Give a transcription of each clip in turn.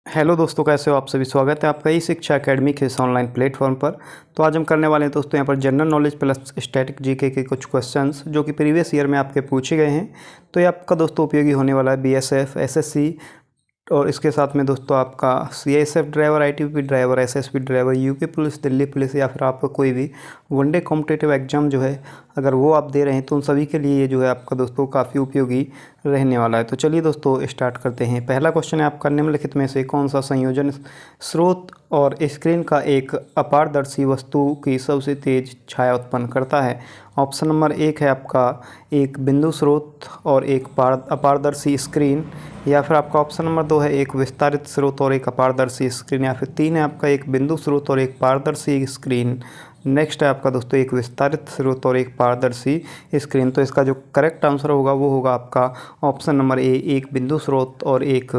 Hello दोस्तों, कैसे हो आप सभी। स्वागत है आपका ई शिक्षा एकेडमी के इस ऑनलाइन प्लेटफॉर्म पर। तो आज हम करने वाले हैं दोस्तों यहाँ पर general knowledge plus static GK के कुछ क्वेश्चंस जो कि प्रीवियस ईयर में आपके पूछे गए हैं। तो ये आपका दोस्तों उपयोगी होने वाला है बीएसएफ, एसएससी और इसके साथ में दोस्तों आपका CISF driver, ITBP driver, SSB driver, UP police, Delhi police या फिर आपका कोई भी वनडे कॉम्पिटिटिव एग्जाम जो है अगर वो आप दे रहे हैं तो उन सभी के लिए ये जो है आपका दोस्तों काफ़ी उपयोगी रहने वाला है। तो चलिए दोस्तों स्टार्ट करते हैं। पहला क्वेश्चन है आपका, निम्नलिखित में से कौन सा संयोजन स्रोत और स्क्रीन का एक अपारदर्शी वस्तु की सबसे तेज छाया उत्पन्न करता है। ऑप्शन नंबर 1 है आपका एक बिंदु स्रोत और एक अपारदर्शी स्क्रीन, या फिर आपका ऑप्शन नंबर 2 है एक विस्तारित स्रोत और एक अपारदर्शी स्क्रीन, या फिर 3 है आपका एक बिंदु स्रोत और एक पारदर्शी स्क्रीन। नेक्स्ट है आपका दोस्तों एक विस्तारित स्रोत और एक पारदर्शी स्क्रीन। तो इसका जो करेक्ट आंसर होगा वो होगा आपका ऑप्शन नंबर ए, एक बिंदु स्रोत और एक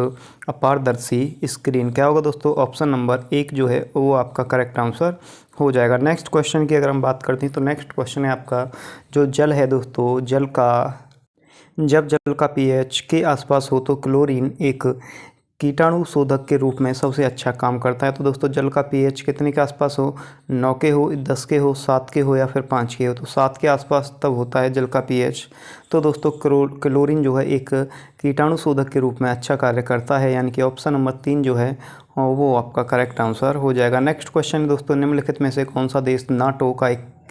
अपारदर्शी स्क्रीन। क्या होगा दोस्तों, ऑप्शन नंबर 1 जो है वो आपका करेक्ट आंसर हो जाएगा। नेक्स्ट क्वेश्चन की अगर हम बात करते हैं तो नेक्स्ट क्वेश्चन है आपका, जो जल है दोस्तों, जब जल का पीएच के आसपास हो तो क्लोरीन एक कीटाणु शोधक के रूप में सबसे अच्छा काम करता है। तो दोस्तों जल का पीएच कितने के आसपास हो, 9 के हो, 10 के हो, 7 के हो या फिर 5 के हो। तो 7 के आसपास तब होता है जल का पीएच। तो दोस्तों क्लोरीन जो है एक कीटाणु शोधक के रूप में अच्छा कार्य करता है, यानी कि ऑप्शन नंबर 3 जो है वो आपका करेक्ट आंसर हो जाएगा। नेक्स्ट क्वेश्चन दोस्तों, निम्नलिखित में से कौन सा देश नाटो का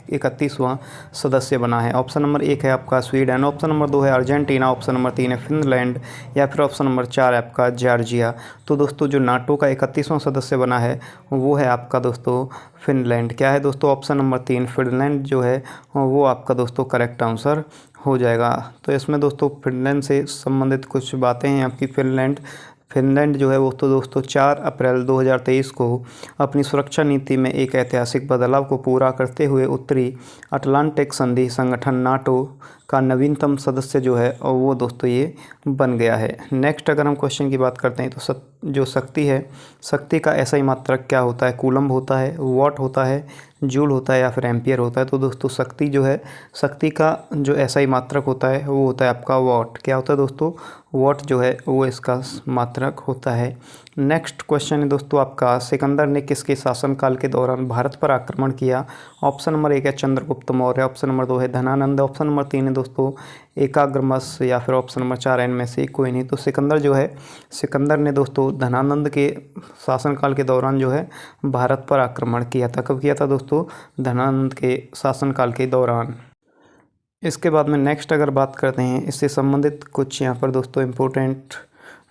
31वां सदस्य बना है। ऑप्शन नंबर 1 है आपका स्वीडन, ऑप्शन नंबर 2 है अर्जेंटीना, ऑप्शन नंबर 3 है फिनलैंड, या फिर ऑप्शन नंबर 4 है आपका जॉर्जिया। तो दोस्तों जो नाटो का 31वां सदस्य बना है वो है आपका दोस्तों फिनलैंड। क्या है दोस्तों, ऑप्शन नंबर 3 फिनलैंड जो है वो आपका दोस्तों करेक्ट आंसर हो जाएगा। तो इसमें दोस्तों फिनलैंड से संबंधित कुछ बातें हैं आपकी। फिनलैंड जो है वो तो दोस्तों 4 अप्रैल 2023 को अपनी सुरक्षा नीति में एक ऐतिहासिक बदलाव को पूरा करते हुए उत्तरी अटलांटिक संधि संगठन नाटो का नवीनतम सदस्य जो है और वो दोस्तों ये बन गया है। नेक्स्ट अगर हम क्वेश्चन की बात करते हैं तो जो शक्ति है, शक्ति का ऐसा ही मात्रक क्या होता है। कूलम्ब होता है, वॉट होता है, जूल होता है या फिर एम्पियर होता है। तो दोस्तों शक्ति जो है, शक्ति का जो ऐसा ही मात्रक होता है वो होता है आपका वॉट। क्या होता है दोस्तों, वॉट जो है वो इसका मात्रक होता है। नेक्स्ट क्वेश्चन है दोस्तों आपका, सिकंदर ने किसके शासनकाल के दौरान भारत पर आक्रमण किया। ऑप्शन नंबर 1 है चंद्रगुप्त मौर्य, ऑप्शन नंबर 2 है धनानंद, ऑप्शन नंबर 3 है दोस्तों एकाग्रमस, या फिर ऑप्शन नंबर 4 इनमें से कोई नहीं। तो सिकंदर ने दोस्तों धनानंद के शासनकाल के दौरान जो है भारत पर आक्रमण किया था। कब किया था दोस्तों, धनानंद के शासनकाल के दौरान। इसके बाद में नेक्स्ट अगर बात करते हैं, इससे संबंधित कुछ यहाँ पर दोस्तों इम्पोर्टेंट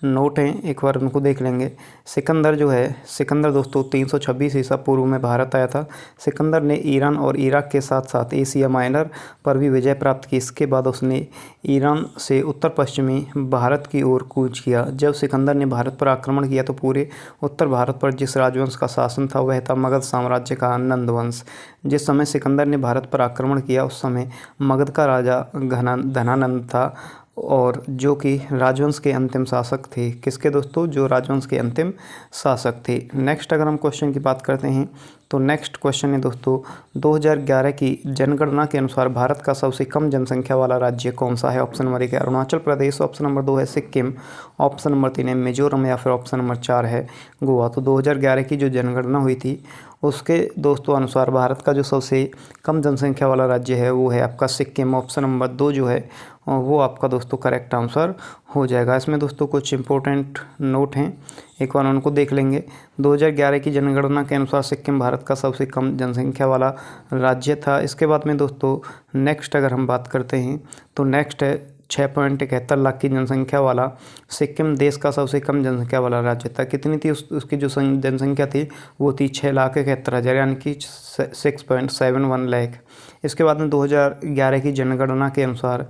नोट हैं, एक बार उनको देख लेंगे। सिकंदर दोस्तों 326 ईसा पूर्व में भारत आया था। सिकंदर ने ईरान और इराक के साथ साथ एशिया माइनर पर भी विजय प्राप्त की। इसके बाद उसने ईरान से उत्तर पश्चिमी भारत की ओर कूच किया। जब सिकंदर ने भारत पर आक्रमण किया तो पूरे उत्तर भारत पर जिस राजवंश का शासन था वह था मगध साम्राज्य का नंद वंश। जिस समय सिकंदर ने भारत पर आक्रमण किया उस समय मगध का राजा धनानंद था, और जो कि राजवंश के अंतिम शासक थे। किसके दोस्तों, जो राजवंश के अंतिम शासक थे। नेक्स्ट अगर हम क्वेश्चन की बात करते हैं तो नेक्स्ट क्वेश्चन है दोस्तों, 2011 की जनगणना के अनुसार भारत का सबसे कम जनसंख्या वाला राज्य कौन सा है। ऑप्शन नंबर 1 है अरुणाचल प्रदेश, ऑप्शन नंबर 2 है सिक्किम, ऑप्शन नंबर 3 है मिजोरम, या फिर ऑप्शन नंबर 4 है गोवा। तो 2011 की जो जनगणना हुई थी उसके दोस्तों अनुसार भारत का जो सबसे कम जनसंख्या वाला राज्य है वो है आपका सिक्किम। ऑप्शन नंबर 2 जो है वो आपका दोस्तों करेक्ट आंसर हो जाएगा। इसमें दोस्तों कुछ इंपॉर्टेंट नोट हैं, एक बार उनको देख लेंगे। 2011 की जनगणना के अनुसार सिक्किम भारत का सबसे कम जनसंख्या वाला राज्य था। इसके बाद में दोस्तों नेक्स्ट अगर हम बात करते हैं तो नेक्स्ट है 6.71 लाख की जनसंख्या वाला सिक्किम देश का सबसे कम जनसंख्या वाला राज्य था। कितनी थी उसकी जो जनसंख्या थी वो थी 6,71,000, यानी कि 6.71 लाख। इसके बाद में 2011 की जनगणना के अनुसार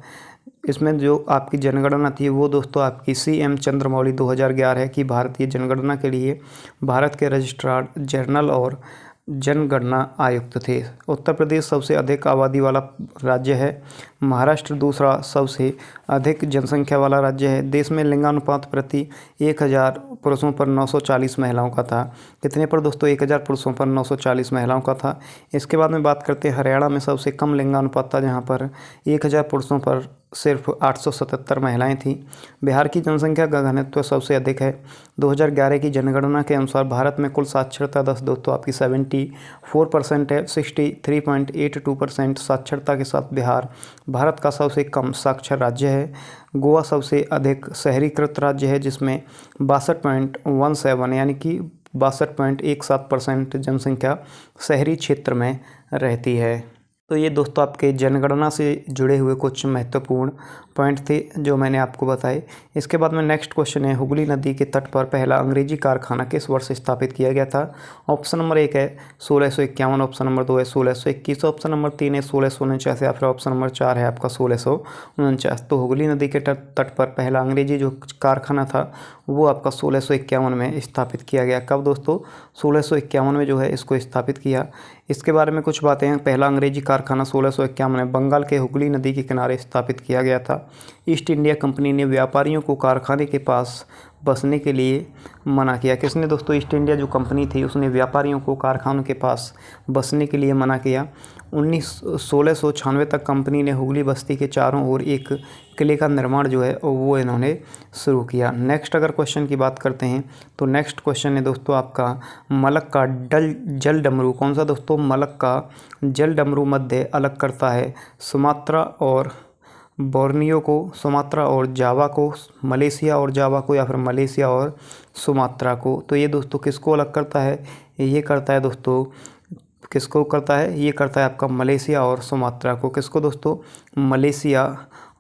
इसमें जो आपकी जनगणना थी वो दोस्तों आपकी CM चंद्रमौली 2011 की भारतीय जनगणना के लिए भारत के रजिस्ट्रार जनरल और जनगणना आयुक्त थे। उत्तर प्रदेश सबसे अधिक आबादी वाला राज्य है महाराष्ट्र दूसरा सबसे अधिक जनसंख्या वाला राज्य है। देश में लिंगानुपात प्रति 1000 पुरुषों पर 940 महिलाओं का था। कितने पर दोस्तों? 1000 पुरुषों पर 940 महिलाओं का था। इसके बाद में बात करते हैं हरियाणा में सबसे कम लिंगानुपात था, जहाँ पर 1000 पुरुषों पर सिर्फ 877 महिलाएं थीं। बिहार की जनसंख्या का घनत्व सबसे अधिक है। 2011 की जनगणना के अनुसार भारत में कुल साक्षरता दर दोस्तों आपकी 74% है। 63.82% साक्षरता के साथ बिहार भारत का सबसे कम साक्षर राज्य है। गोवा सबसे अधिक शहरीकृत राज्य है, जिसमें 62.17 यानी कि 62.17% जनसंख्या शहरी क्षेत्र में रहती है। तो ये दोस्तों आपके जनगणना से जुड़े हुए कुछ महत्वपूर्ण पॉइंट थे जो मैंने आपको बताए। इसके बाद में नेक्स्ट क्वेश्चन है, हुगली नदी के तट पर पहला अंग्रेजी कारखाना किस वर्ष स्थापित किया गया था? ऑप्शन नंबर 1 है 1651, ऑप्शन नंबर 2 है 1621, ऑप्शन नंबर 3 है 1649 या फिर ऑप्शन नंबर 4 है आपका 1649। तो हुगली नदी के तट पर पहला अंग्रेजी जो कारखाना था वो आपका 1651 में स्थापित किया गया। कब दोस्तों? 1651 में जो है इसको स्थापित किया। इसके बारे में कुछ बातें हैं। पहला अंग्रेजी कारखाना 1651 में बंगाल के हुगली नदी के किनारे स्थापित किया गया था। ईस्ट इंडिया कंपनी ने व्यापारियों को कारखाने के पास बसने के लिए मना किया। किसने दोस्तों? ईस्ट इंडिया जो कंपनी थी उसने व्यापारियों को कारखानों के पास बसने के लिए मना किया। 1696 तक कंपनी ने हुगली बस्ती के चारों ओर एक किले का निर्माण जो है वो इन्होंने शुरू किया। नेक्स्ट अगर क्वेश्चन की बात करते हैं तो नेक्स्ट क्वेश्चन है दोस्तों आपका मलक का जल डमरू कौन सा दोस्तों? मलक का जल डमरू मध्य अलग करता है सुमात्रा और बोर्नियो को, सुमात्रा और जावा को, मलेशिया और जावा को, या फिर मलेशिया और सुमात्रा को। तो ये दोस्तों किसको अलग करता है? ये करता है दोस्तों, किसको करता है? ये करता है आपका मलेशिया और सुमात्रा को। किसको दोस्तों? मलेशिया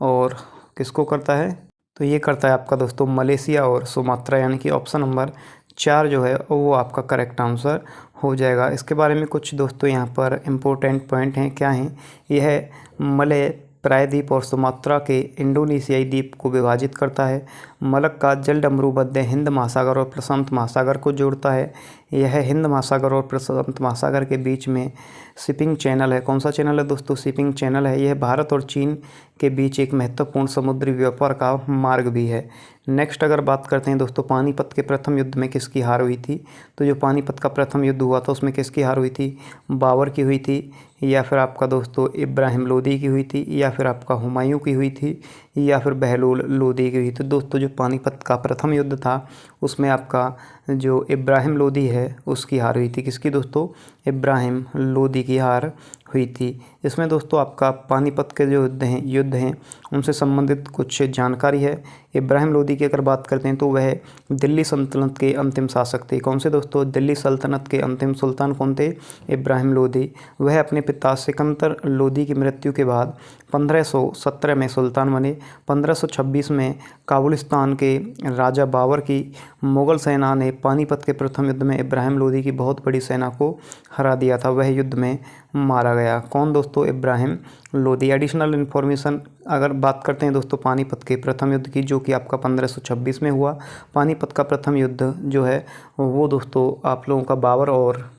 और किसको करता है? तो ये करता है आपका दोस्तों मलेशिया और सुमात्रा, यानी कि ऑप्शन नंबर 4 जो है वो आपका करेक्ट आंसर हो जाएगा। इसके बारे में कुछ दोस्तों यहाँ पर इम्पोर्टेंट पॉइंट हैं। क्या हैं? यह है मलय प्रायद्वीप और सुमात्रा के इंडोनेशियाई द्वीप को विभाजित करता है। मलक का जल डमरू मध्य हिंद महासागर और प्रशांत महासागर को जोड़ता है। यह हिंद महासागर और प्रशांत महासागर के बीच में शिपिंग चैनल है। कौन सा चैनल है दोस्तों? शिपिंग चैनल है। यह भारत और चीन के बीच एक महत्वपूर्ण समुद्री व्यापार का मार्ग भी है। नेक्स्ट अगर बात करते हैं दोस्तों पानीपत के प्रथम युद्ध में किसकी हार हुई थी? तो जो पानीपत का प्रथम युद्ध हुआ था उसमें किसकी हार हुई थी? बाबर की हुई थी, या फिर आपका दोस्तों इब्राहिम लोदी की हुई थी, या फिर आपका हुमायूं की हुई थी, या फिर बहलोल लोदी की हुई थी। दोस्तों जो पानीपत का प्रथम युद्ध था उसमें आपका जो इब्राहिम लोदी है उसकी हार हुई थी। किसकी दोस्तों? इब्राहिम लोदी की हार हुई थी। इसमें दोस्तों आपका पानीपत के जो युद्ध हैं उनसे संबंधित कुछ जानकारी है। इब्राहिम लोदी की अगर बात करते हैं तो वह दिल्ली सल्तनत के अंतिम शासक थे। कौन से दोस्तों? दिल्ली सल्तनत के अंतिम सुल्तान कौन थे? इब्राहिम लोदी। वह अपने पिता सिकंदर लोदी की मृत्यु के बाद 1517 में सुल्तान बने। 1526 में काबुलिस्तान के राजा बाबर की मुग़ल सेना ने पानीपत के प्रथम युद्ध में इब्राहिम लोदी की बहुत बड़ी सेना को हरा दिया था। वह युद्ध में मारा गया। कौन दोस्तों? इब्राहिम लोदी। एडिशनल इन्फॉर्मेशन अगर बात करते हैं दोस्तों पानीपत के प्रथम युद्ध की, जो कि आपका 1526 में हुआ। पानीपत का प्रथम युद्ध जो है वो दोस्तों आप लोगों का बाबर और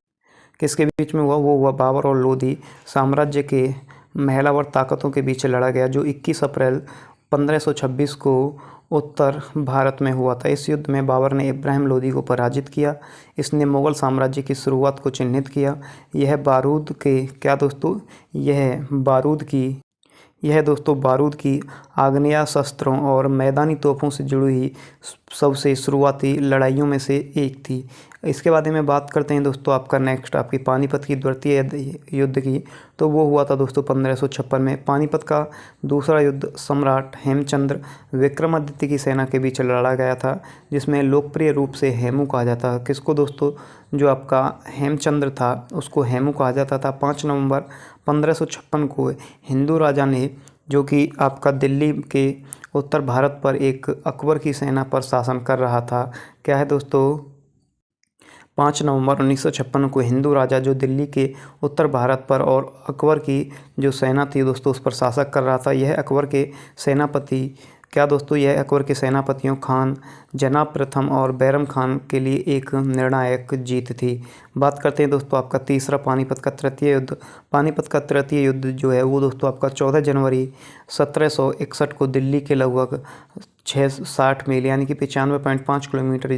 किसके बीच में हुआ? वो हुआ बाबर और लोदी साम्राज्य के महिलावर ताकतों के बीच लड़ा गया, जो 21 अप्रैल 1526 को उत्तर भारत में हुआ था। इस युद्ध में बाबर ने इब्राहिम लोदी को पराजित किया। इसने मुग़ल साम्राज्य की शुरुआत को चिन्हित किया। यह बारूद के क्या दोस्तों? यह दोस्तों बारूद की आग्नेयास्त्रों और मैदानी तोपों से जुड़ी हुई सबसे शुरुआती लड़ाइयों में से एक थी। इसके बारे में बात करते हैं दोस्तों आपका नेक्स्ट आपकी पानीपत की द्वितीय युद्ध की, तो वो हुआ था दोस्तों 1556 में। पानीपत का दूसरा युद्ध सम्राट हेमचंद्र विक्रमादित्य की सेना के बीच लड़ा गया था, जिसमें लोकप्रिय रूप से हेमू कहा जाता है। किसको दोस्तों? जो आपका हेमचंद्र था उसको हेमू कहा जाता था। 5 नवंबर 1556 को हिंदू राजा ने, जो कि आपका दिल्ली के उत्तर भारत पर एक अकबर की सेना पर शासन कर रहा था। क्या है दोस्तों? 5 नवंबर 1956 को हिंदू राजा जो दिल्ली के उत्तर भारत पर और अकबर की जो सेना थी दोस्तों उस पर शासन कर रहा था। यह अकबर के सेनापति क्या दोस्तों यह अकबर के सेनापतियों खान जनाब प्रथम और बैरम खान के लिए एक निर्णायक जीत थी। बात करते हैं दोस्तों आपका तीसरा पानीपत का तृतीय युद्ध। पानीपत का तृतीय युद्ध जो है वो दोस्तों आपका 14 जनवरी 1761 को दिल्ली के लगभग 660 मील यानी कि 95.5 किलोमीटर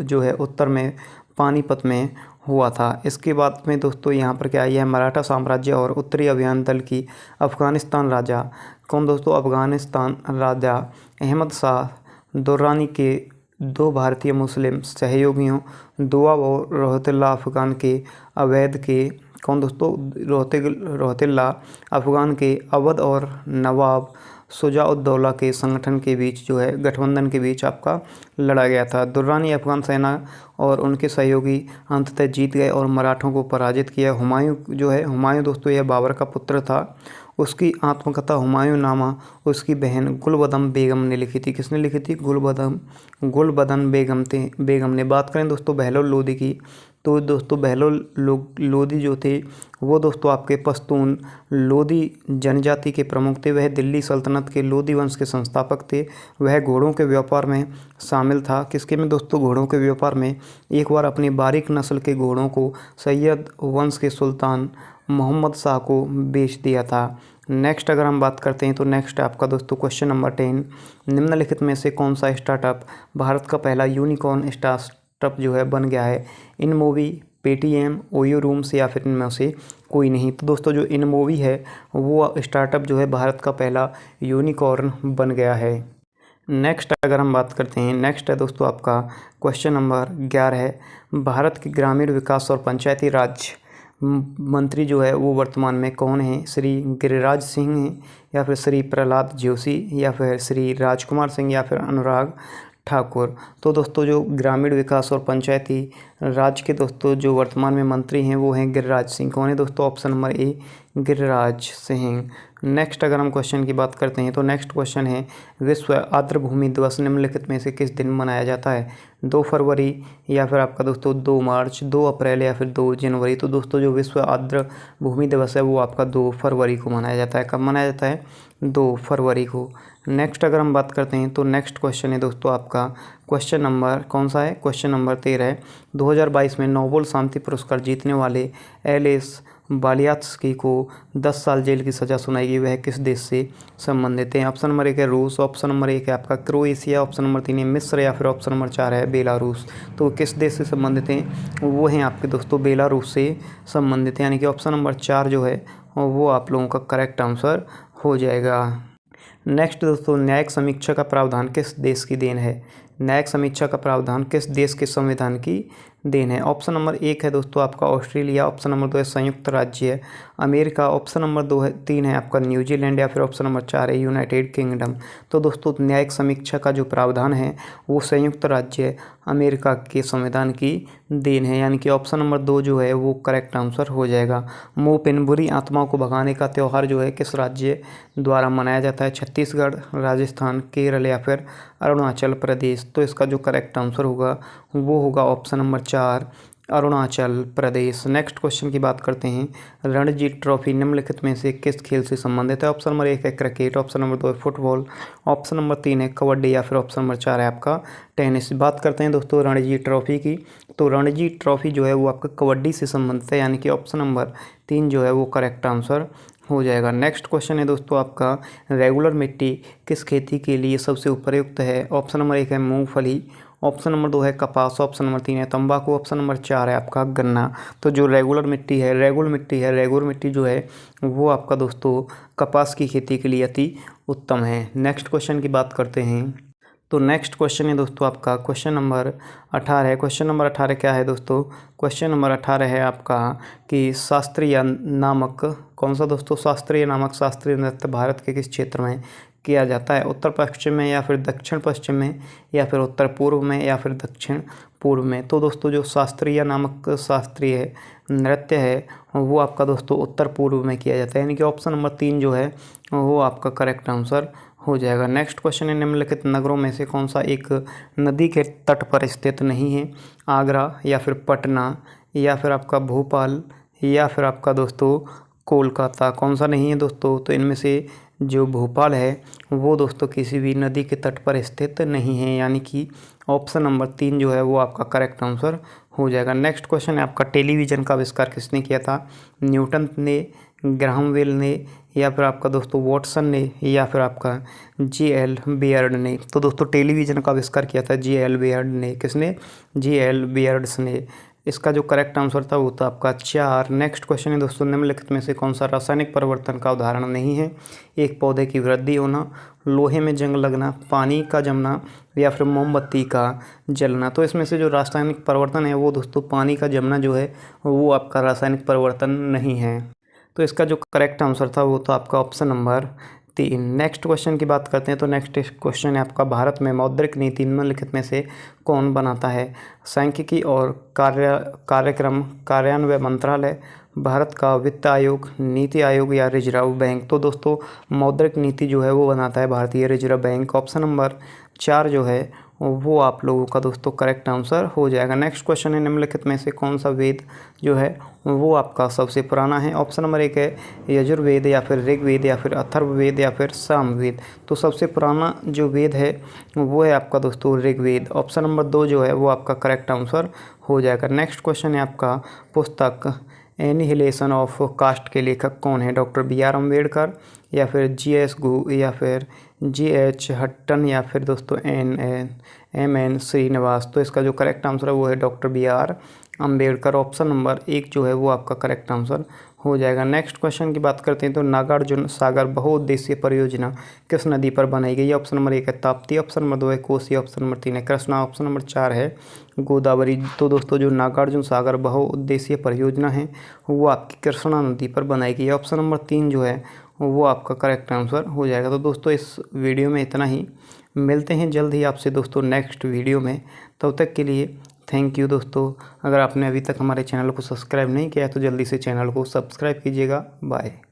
जो है उत्तर में पानीपत में हुआ था। इसके बाद में दोस्तों यहाँ पर क्या है मराठा साम्राज्य और उत्तरी अभियान दल की अफ़गानिस्तान राजा कौन दोस्तों अफ़गानिस्तान राजा अहमद शाह दुर्रानी के दो भारतीय मुस्लिम सहयोगियों दुआ और रोहितुल्लाह अफ़गान के अवैध के कौन दोस्तों रोहितुल्लाह अफ़गान के अवध और नवाब शुजाउद्दौला के संगठन के बीच जो है गठबंधन के बीच आपका लड़ा गया था। दुर्रानी अफ़गान सेना और उनके सहयोगी अंततः जीत गए और मराठों को पराजित किया। हुमायूं जो है हुमायूं दोस्तों यह बाबर का पुत्र था। उसकी आत्मकथा हुमायूं नामा उसकी बहन गुलबदम बेगम ने लिखी थी। किसने लिखी थी? गुलबदन बेगम ने। बात करें दोस्तों बहलोल लोदी की तो दोस्तों बहलोल लोदी जो थे वो दोस्तों आपके पश्तून लोदी जनजाति के प्रमुख थे। वह दिल्ली सल्तनत के लोदी वंश के संस्थापक थे। वह घोड़ों के व्यापार में शामिल था। किसके में दोस्तों? घोड़ों के व्यापार में। एक बार अपनी बारीक नस्ल के घोड़ों को सैयद वंश के सुल्तान मोहम्मद शाह को बेच दिया था। नेक्स्ट अगर हम बात करते हैं तो नेक्स्ट आपका दोस्तों क्वेश्चन नंबर 10, निम्नलिखित में से कौन सा स्टार्टअप भारत का पहला यूनिकॉर्न स्टार्टअप जो है बन गया है? इनमोवी, पेटीएम, ओयो रूम्स या फिर इनमें से कोई नहीं। तो दोस्तों जो इनमोवी है वो स्टार्टअप जो है भारत का पहला यूनिकॉर्न बन गया है। नेक्स्ट अगर हम बात करते हैं नेक्स्ट है दोस्तों आपका क्वेश्चन नंबर 11 है, भारत के ग्रामीण विकास और पंचायती राज मंत्री जो है वो वर्तमान में कौन है? श्री गिरिराज सिंह हैं या फिर श्री प्रहलाद जोशी या फिर श्री राजकुमार सिंह या फिर अनुराग ठाकुर। तो दोस्तों जो ग्रामीण विकास और पंचायती राज के दोस्तों जो वर्तमान में मंत्री हैं वो हैं गिरिराज सिंह। कौन है दोस्तों? Option number A Giriraj Singh. Next अगर हम क्वेश्चन की बात करते हैं तो नेक्स्ट क्वेश्चन है, विश्व आर्द्र भूमि दिवस निम्नलिखित में से किस दिन मनाया जाता है? 2 फरवरी या फिर आपका दोस्तों 2 मार्च, 2 अप्रैल या फिर 2 जनवरी। तो दोस्तों जो विश्व आर्द्र भूमि दिवस है वो आपका 2 फरवरी को मनाया जाता है। कब मनाया जाता है? 2 फरवरी को। नेक्स्ट अगर हम बात करते हैं तो नेक्स्ट क्वेश्चन है दोस्तों आपका क्वेश्चन नंबर कौन सा है? क्वेश्चन नंबर 13 है, 2022 में नोबेल शांति पुरस्कार जीतने वाले एलिस बालियात्स्की को 10 साल जेल की सज़ा सुनाई गई। वह किस देश से संबंधित हैं? ऑप्शन नंबर 1 है रूस, ऑप्शन नंबर 1 है आपका क्रोएशिया, ऑप्शन नंबर 3 है मिस्र या फिर ऑप्शन नंबर 4 है बेलारूस। तो किस देश से संबंधित हैं? वो हैं आपके दोस्तों बेलारूस से संबंधित हैं, यानी कि ऑप्शन नंबर 4 जो है वो आप लोगों का करेक्ट आंसर हो जाएगा। नेक्स्ट दोस्तों, न्यायिक समीक्षा का प्रावधान किस देश की देन है? न्यायिक समीक्षा का प्रावधान किस देश के संविधान की देन है? ऑप्शन नंबर 1 है दोस्तों आपका ऑस्ट्रेलिया, ऑप्शन नंबर 2 है संयुक्त राज्य अमेरिका, ऑप्शन नंबर 3 है आपका न्यूजीलैंड या फिर ऑप्शन नंबर 4 है यूनाइटेड किंगडम। तो दोस्तों न्यायिक समीक्षा का जो प्रावधान है वो संयुक्त राज्य अमेरिका के संविधान की देन है, यानी कि ऑप्शन नंबर 2 जो है वो करेक्ट आंसर हो जाएगा। मोह बुरी आत्माओं को भगाने का त्यौहार जो है किस राज्य द्वारा मनाया जाता है? छत्तीसगढ़, राजस्थान, केरल या फिर अरुणाचल प्रदेश। तो इसका जो करेक्ट आंसर होगा वो होगा option number 4 Arunachal Pradesh. Next question की बात करते हैं, रणजी ट्रॉफी निम्नलिखित में से किस खेल से संबंधित है? ऑप्शन नंबर 1 है क्रिकेट, ऑप्शन नंबर 2 है फुटबॉल, ऑप्शन नंबर 3 है कबड्डी या फिर ऑप्शन नंबर 4 है आपका टेनिस। बात करते हैं दोस्तों रणजी ट्रॉफी की, तो रणजी ट्रॉफी जो है वो आपका कबड्डी से संबंधित है, यानी कि ऑप्शन नंबर 3 जो है वो करेक्ट आंसर हो जाएगा। नेक्स्ट क्वेश्चन है दोस्तों आपका, रेगुलर मिट्टी किस खेती के लिए सबसे उपयुक्त है? ऑप्शन नंबर 1 है मूंगफली, ऑप्शन नंबर 2 है कपास, ऑप्शन नंबर 3 है तंबाकू, ऑप्शन नंबर 4 है आपका गन्ना। तो जो रेगुलर मिट्टी जो है वो आपका दोस्तों कपास की खेती के लिए अति उत्तम है। नेक्स्ट क्वेश्चन की बात करते हैं, तो नेक्स्ट क्वेश्चन है दोस्तों आपका क्वेश्चन नंबर 18 है। क्वेश्चन नंबर 18 क्या है दोस्तों? क्वेश्चन नंबर 18 है आपका कि शास्त्रीय नामक कौन सा दोस्तों? शास्त्रीय नामक शास्त्रीय नृत्य भारत के किस क्षेत्र में किया जाता है? उत्तर पश्चिम में या फिर दक्षिण पश्चिम में या फिर उत्तर पूर्व में या फिर दक्षिण पूर्व में? तो दोस्तों जो शास्त्रीय नामक शास्त्रीय नृत्य है वो आपका दोस्तों उत्तर पूर्व में किया जाता है, यानी कि ऑप्शन नंबर 3 जो है वो आपका करेक्ट आंसर हो जाएगा। नेक्स्ट क्वेश्चन है, निम्नलिखित नगरों में से कौन सा एक नदी के तट पर स्थित नहीं है? आगरा या फिर पटना या फिर आपका भोपाल या फिर आपका दोस्तों कोलकाता। कौन सा नहीं है दोस्तों? तो इनमें से जो भोपाल है वो दोस्तों किसी भी नदी के तट पर स्थित नहीं है, यानी कि ऑप्शन नंबर 3 जो है वो आपका करेक्ट आंसर हो जाएगा। नेक्स्ट क्वेश्चन है आपका, टेलीविज़न का आविष्कार किसने किया था? न्यूटन ने, ग्राहम बेल ने, या फिर आपका दोस्तों वॉटसन ने, या फिर आपका J.L. बेयर्ड ने। तो दोस्तों टेलीविज़न का आविष्कार किया था J.L. बेयर्ड ने। किसने? J.L. बेयर्ड्स ने। इसका जो करेक्ट आंसर था वो था आपका 4। नेक्स्ट क्वेश्चन है दोस्तों, निम्नलिखित में से कौन सा रासायनिक परिवर्तन का उदाहरण नहीं है? एक पौधे की वृद्धि होना, लोहे में जंग लगना, पानी का जमना, या फिर मोमबत्ती का जलना। तो इसमें से जो रासायनिक परिवर्तन है वो दोस्तों पानी का जमना जो है वो आपका रासायनिक परिवर्तन नहीं है। तो इसका जो करेक्ट आंसर था वो तो आपका ऑप्शन नंबर 3। नेक्स्ट क्वेश्चन की बात करते हैं तो नेक्स्ट क्वेश्चन है आपका, भारत में मौद्रिक नीति निम्नलिखित में से कौन बनाता है? सांख्यिकी और कार्यक्रम कार्यान्वयन मंत्रालय, भारत का वित्त आयोग, नीति आयोग, या रिजर्व बैंक। तो दोस्तों मौद्रिक नीति जो है वो बनाता है भारतीय रिजर्व बैंक। ऑप्शन नंबर 4 जो है वो आप लोगों का दोस्तों करेक्ट आंसर हो जाएगा। नेक्स्ट क्वेश्चन है, निम्नलिखित में से कौन सा वेद जो है वो आपका सबसे पुराना है? ऑप्शन नंबर 1 है यजुर्वेद, या फिर ऋग्वेद, या फिर अथर्ववेद, या फिर सामवेद। तो सबसे पुराना जो वेद है वो है आपका दोस्तों ऋग्वेद। ऑप्शन नंबर 2 जो है वो आपका करेक्ट आंसर हो जाएगा। नेक्स्ट क्वेश्चन है आपका, पुस्तक एनिहिलेशन ऑफ कास्ट के लेखक कौन है? Doctor B.R. अम्बेडकर, या फिर G.S. घू, या फिर G.H. हट्टन, या फिर दोस्तों M.N. श्रीनिवास। तो इसका जो करेक्ट आंसर है वो है doctor B.R. Ambedkar. Option number 1 जो है वो आपका करेक्ट आंसर हो जाएगा। नेक्स्ट क्वेश्चन की बात करते हैं तो नागार्जुन सागर बहुउद्देशीय परियोजना किस नदी पर बनाई गई? ऑप्शन नंबर 1 है ताप्ती, ऑप्शन नंबर 2 है कोसी, ऑप्शन नंबर 3 है कृष्णा, ऑप्शन नंबर 4 है गोदावरी। तो दोस्तों जो नागार्जुन सागर बहुउद्देशीय परियोजना है वो आपकी कृष्णा नदी पर बनाई गई है। ऑप्शन नंबर 3 जो है वो आपका करेक्ट आंसर हो जाएगा। तो दोस्तों इस वीडियो में इतना ही, मिलते हैं जल्द ही आपसे दोस्तों नेक्स्ट वीडियो में। तब तक के लिए थैंक यू दोस्तों। अगर आपने अभी तक हमारे चैनल को सब्सक्राइब नहीं किया है तो जल्दी से चैनल को सब्सक्राइब कीजिएगा। बाय।